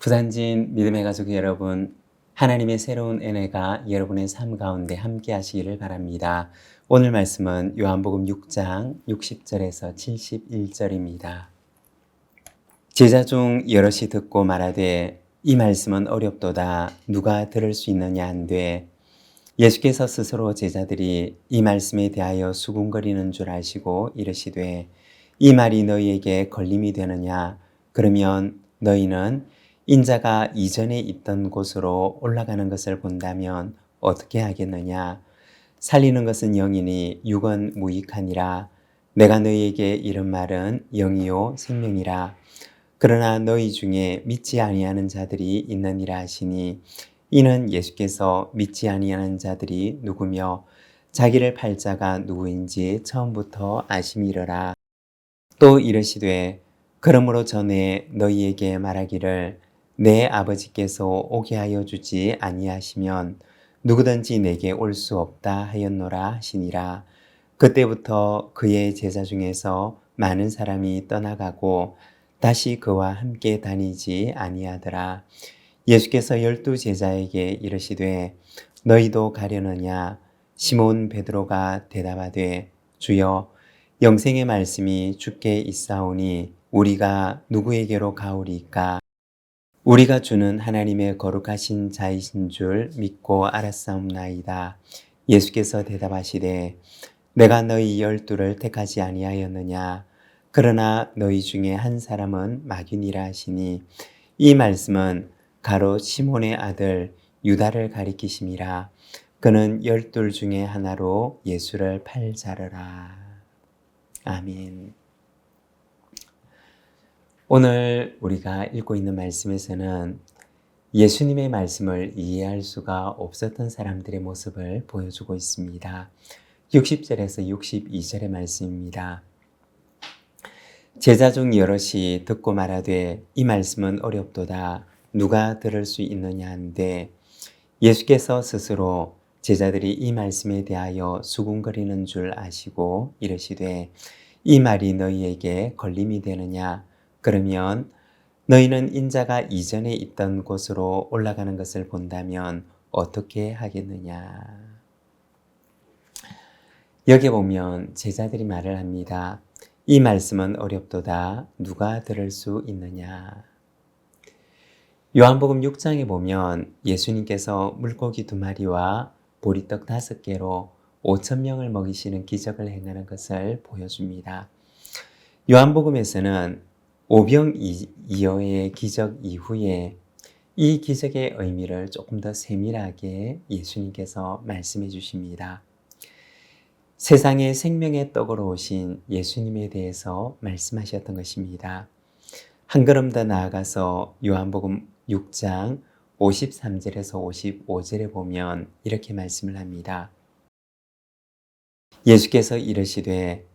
부산진 믿음의 가족 여러분, 하나님의 새로운 은혜가 여러분의 삶 가운데 함께 하시기를 바랍니다. 오늘 말씀은 요한복음 6장 60절에서 71절입니다. 제자 중 여럿이 듣고 말하되 이 말씀은 어렵도다 누가 들을 수 있느냐 한되 예수께서 스스로 제자들이 이 말씀에 대하여 수군거리는 줄 아시고 이르시되 이 말이 너희에게 걸림이 되느냐 그러면 너희는 인자가 이전에 있던 곳으로 올라가는 것을 본다면 어떻게 하겠느냐 살리는 것은 영이니 육은 무익하니라 내가 너희에게 이른 말은 영이요 생명이라 그러나 너희 중에 믿지 아니하는 자들이 있느니라 하시니 이는 예수께서 믿지 아니하는 자들이 누구며 자기를 팔 자가 누구인지 처음부터 아심이러라. 또 이르시되 그러므로 전에 너희에게 말하기를 내 아버지께서 오게 하여 주지 아니하시면 누구든지 내게 올 수 없다 하였노라 하시니라. 그때부터 그의 제자 중에서 많은 사람이 떠나가고 다시 그와 함께 다니지 아니하더라. 예수께서 12 제자에게 이르시되 너희도 가려느냐? 시몬 베드로가 대답하되 주여 영생의 말씀이 주께 있사오니 우리가 누구에게로 가오리까? 우리가 주는 하나님의 거룩하신 자이신 줄 믿고 알았사옵나이다. 예수께서 대답하시되 내가 너희 12를 택하지 아니하였느냐? 그러나 너희 중에 한 사람은 마귀니라 하시니 이 말씀은 가롯 시몬의 아들 유다를 가리키심이라. 그는 12 중에 하나로 예수를 팔 자르라. 아멘. 오늘 우리가 읽고 있는 말씀에서는 예수님의 말씀을 이해할 수가 없었던 사람들의 모습을 보여주고 있습니다. 60절에서 62절의 말씀입니다. 제자 중 여럿이 듣고 말하되 이 말씀은 어렵도다 누가 들을 수 있느냐 한데 예수께서 스스로 제자들이 이 말씀에 대하여 수군거리는 줄 아시고 이르시되 이 말이 너희에게 걸림이 되느냐 그러면 너희는 인자가 이전에 있던 곳으로 올라가는 것을 본다면 어떻게 하겠느냐. 여기 보면 제자들이 말을 합니다. 이 말씀은 어렵도다 누가 들을 수 있느냐. 요한복음 6장에 보면 예수님께서 물고기 2마리와 보리떡 5개로 5,000명을 먹이시는 기적을 행하는 것을 보여줍니다. 요한복음에서는 오병이어의 기적 이후에 이 기적의 의미를 조금 더 세밀하게 예수님께서 말씀해 주십니다. 세상에 생명의 떡으로 오신 예수님에 대해서 말씀하셨던 것입니다. 한 걸음 더 나아가서 요한복음 6장 53절에서 55절에 보면 이렇게 말씀을 합니다. 예수께서 이르시되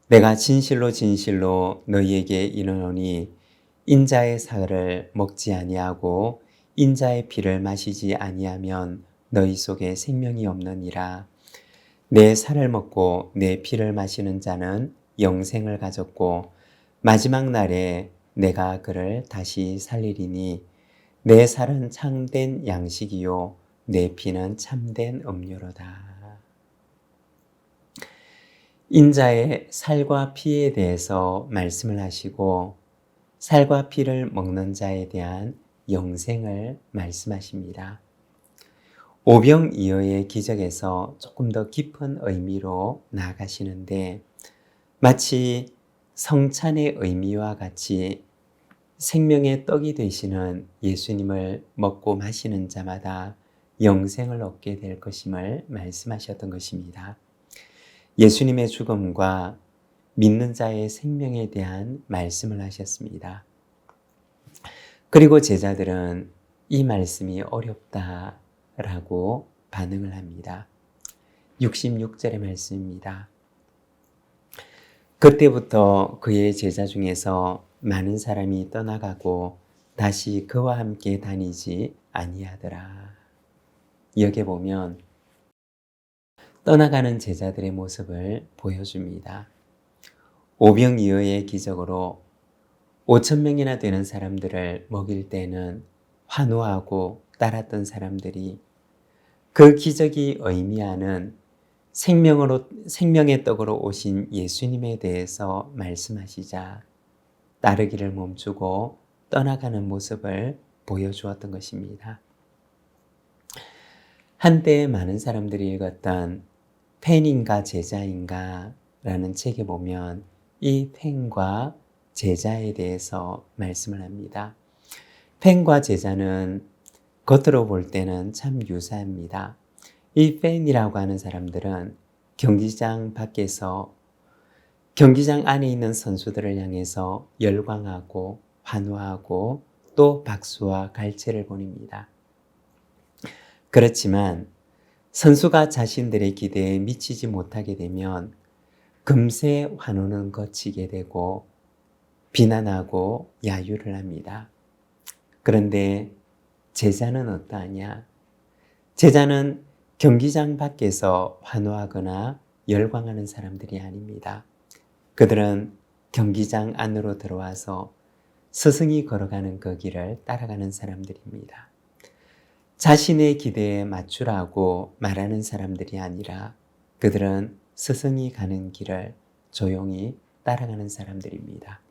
내가 진실로 진실로 너희에게 이르노니 인자의 살을 먹지 아니하고 인자의 피를 마시지 아니하면 너희 속에 생명이 없느니라. 내 살을 먹고 내 피를 마시는 자는 영생을 가졌고 마지막 날에 내가 그를 다시 살리리니 내 살은 참된 양식이요 내 피는 참된 음료로다. 인자의 살과 피에 대해서 말씀을 하시고 살과 피를 먹는 자에 대한 영생을 말씀하십니다. 오병이어의 기적에서 조금 더 깊은 의미로 나아가시는데 마치 성찬의 의미와 같이 생명의 떡이 되시는 예수님을 먹고 마시는 자마다 영생을 얻게 될 것임을 말씀하셨던 것입니다. 예수님의 죽음과 믿는 자의 생명에 대한 말씀을 하셨습니다. 그리고 제자들은 이 말씀이 어렵다라고 반응을 합니다. 66절의 말씀입니다. 그때부터 그의 제자 중에서 많은 사람이 떠나가고 다시 그와 함께 다니지 아니하더라. 여기 보면 떠나가는 제자들의 모습을 보여줍니다. 오병이어의 기적으로 5,000명이나 되는 사람들을 먹일 때는 환호하고 따랐던 사람들이 그 기적이 의미하는 생명의 떡으로 오신 예수님에 대해서 말씀하시자 따르기를 멈추고 떠나가는 모습을 보여주었던 것입니다. 한때 많은 사람들이 읽었던 팬인가 제자인가 라는 책에 보면 이 팬과 제자에 대해서 말씀을 합니다. 팬과 제자는 겉으로 볼 때는 참 유사합니다. 이 팬이라고 하는 사람들은 경기장 안에 있는 선수들을 향해서 열광하고 환호하고 또 박수와 갈채를 보냅니다. 그렇지만 선수가 자신들의 기대에 미치지 못하게 되면 금세 환호는 거치게 되고 비난하고 야유를 합니다. 그런데 제자는 어떠하냐? 제자는 경기장 밖에서 환호하거나 열광하는 사람들이 아닙니다. 그들은 경기장 안으로 들어와서 스승이 걸어가는 그 길을 따라가는 사람들입니다. 자신의 기대에 맞추라고 말하는 사람들이 아니라 그들은 스승이 가는 길을 조용히 따라가는 사람들입니다.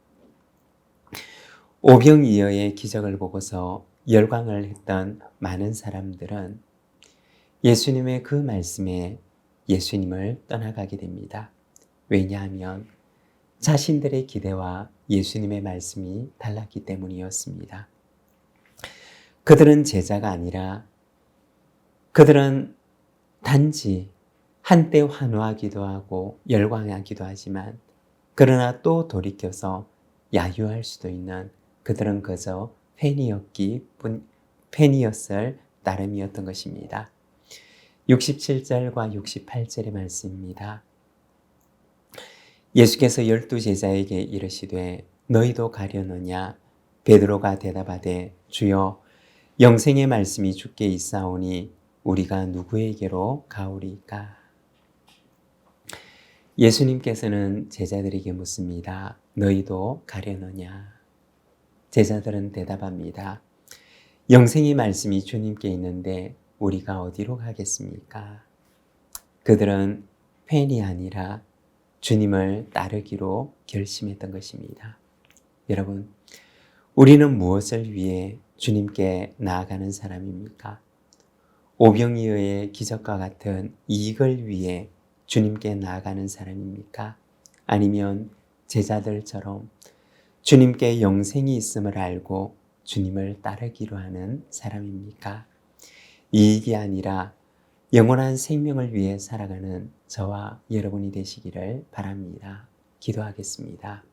오병이어의 기적을 보고서 열광을 했던 많은 사람들은 예수님의 그 말씀에 예수님을 떠나가게 됩니다. 왜냐하면 자신들의 기대와 예수님의 말씀이 달랐기 때문이었습니다. 그들은 제자가 아니라 그들은 단지 한때 환호하기도 하고 열광하기도 하지만 그러나 또 돌이켜서 야유할 수도 있는 그들은 그저 팬이었을 따름이었던 것입니다. 67절과 68절의 말씀입니다. 예수께서 12제자에게 이르시되 너희도 가려느냐? 베드로가 대답하되 주여 영생의 말씀이 주께 있사오니 우리가 누구에게로 가오리까? 예수님께서는 제자들에게 묻습니다. 너희도 가려느냐? 제자들은 대답합니다. 영생의 말씀이 주님께 있는데 우리가 어디로 가겠습니까? 그들은 팬이 아니라 주님을 따르기로 결심했던 것입니다. 여러분, 우리는 무엇을 위해 주님께 나아가는 사람입니까? 오병이어의 기적과 같은 이익을 위해 주님께 나아가는 사람입니까? 아니면 제자들처럼 주님께 영생이 있음을 알고 주님을 따르기로 하는 사람입니까? 이익이 아니라 영원한 생명을 위해 살아가는 저와 여러분이 되시기를 바랍니다. 기도하겠습니다.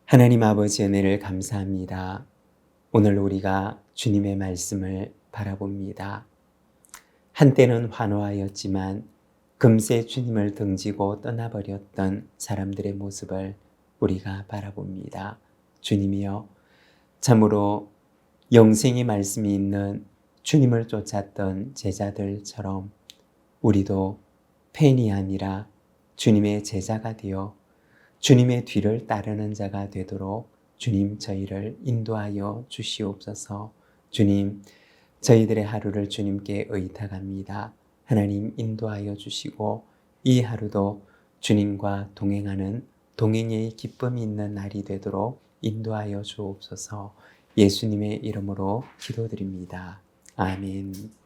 하나님 아버지 은혜를 감사합니다. 오늘 우리가 주님의 말씀을 바라봅니다. 한때는 환호하였지만 금세 주님을 등지고 떠나버렸던 사람들의 모습을 우리가 바라봅니다. 주님이여, 참으로 영생의 말씀이 있는 주님을 쫓았던 제자들처럼 우리도 팬이 아니라 주님의 제자가 되어 주님의 뒤를 따르는 자가 되도록 주님 저희를 인도하여 주시옵소서. 주님, 저희들의 하루를 주님께 의탁합니다. 하나님 인도하여 주시고 이 하루도 주님과 동행하는 동행의 기쁨이 있는 날이 되도록 인도하여 주옵소서. 예수님의 이름으로 기도드립니다. 아멘.